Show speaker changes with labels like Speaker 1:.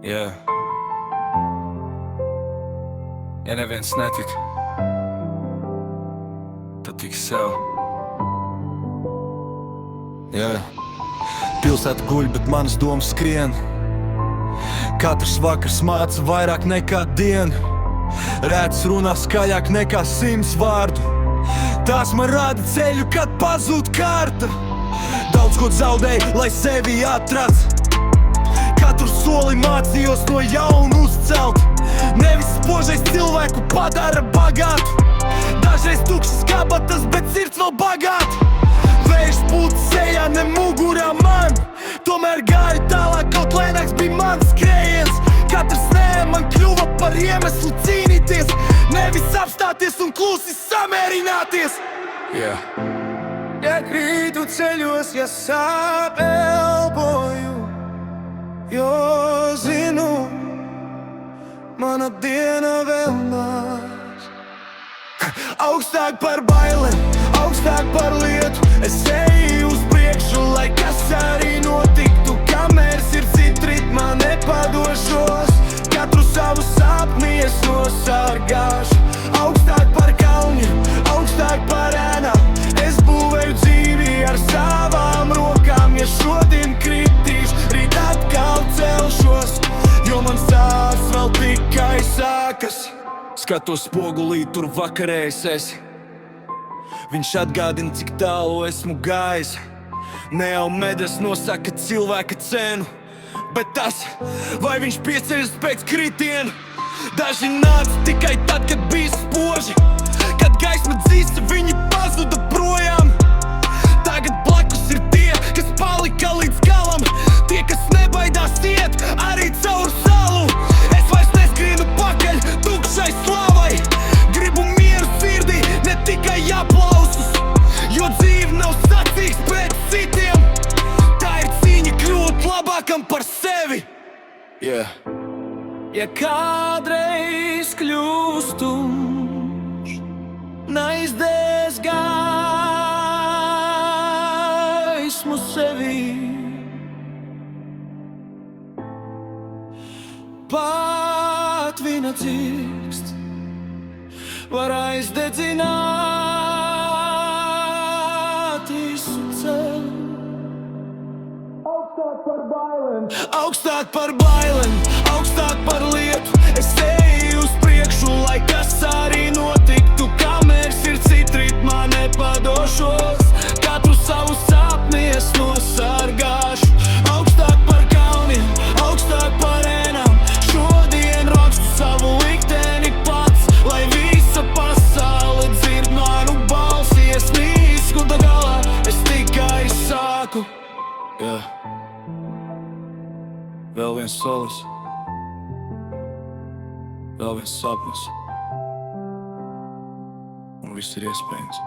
Speaker 1: Jā, ja neviens netika, tad tik sev. Jā,
Speaker 2: Pilsēta guļ, bet manas domas skrien. Katrs vakars māca vairāk nekā diena. Rēts runā skaļāk nekā 100 vārdu. Tās man rāda ceļu, kad pazūd kārta. Daudz ko zaudēju, lai sevi atrastu. Katru soli mācījos no jauna uzcelt. Nevis spožais cilvēku padara bagātu. Dažreiz tukšas kabatas, bet sirds vēl bagāta. Vējš pūta sejā, ne mugurā man. Tomēr gāju tālāk, kaut lēnāks bija mans skrējiens. Katrs nē man kļuva par iemeslu cīnīties. Nevis apstāties un klusi samērināties.
Speaker 1: jā.
Speaker 2: Ja krītu ceļos, ja sāp elpoju, jo zinu, mana diena vēl nāks. Augstāk par bailēm, augstāk par lietu. Es eju uz priekšu, lai kas arī notiktu. Kamēr sirds it ritmā nepadošos, katru savu sapni es nosargāšu. Augstāk par kalniem, augstāk par ēnām. Es būvēju dzīvi ar savām rokām. Ja šodien kritīšu, rīt atkal celšos, jo man sāks vēl tikai sākas. Skatos spogulī, tur vakarēs esi. Viņš atgādina, cik tālu esmu gājis. Ne jau medus nosaka cilvēka cenu, bet tas, vai viņš pieceļas pēc kritiena. Daži nāca tikai tad, kad bija spoži. Kad gaisma dzīsa, viņi pazuda projām. Tagad blakus ir tie, kas palika līdz galam. Tie, kas nebaidās iet arī caur salu. Es vairs neskrienu pakaļ tukšai slavai. Gribu mieru sirdī, ne tikai aplausus. Jo dzīve nav sacīgs pret citiem. Tā ir cīņa kļūt labākam par sevi.
Speaker 1: Yeah.
Speaker 2: Ja kādreiz kļūst tumšs, neizdzēs gaismu sevī. Pat vina dzirksts var aizdedzināt visu ceļu. Augstāk par bailēm, augstāk par bailēm, augstāk par lietu. Es eju uz priekšu, lai kas arī notiktu. Kamēr sirds it ritmā nepadošos, katru savu sapni es nosargāšu. Augstāk par kalniem, augstāk par ēnām. Šodien rakstu savu likteni pats, lai visa pasaule dzird manu balsi. Es neizskuta galā, es tikai sāku.
Speaker 1: Jā. Vēl viens solis, vēl viens sapnis, un viss ir iespējams.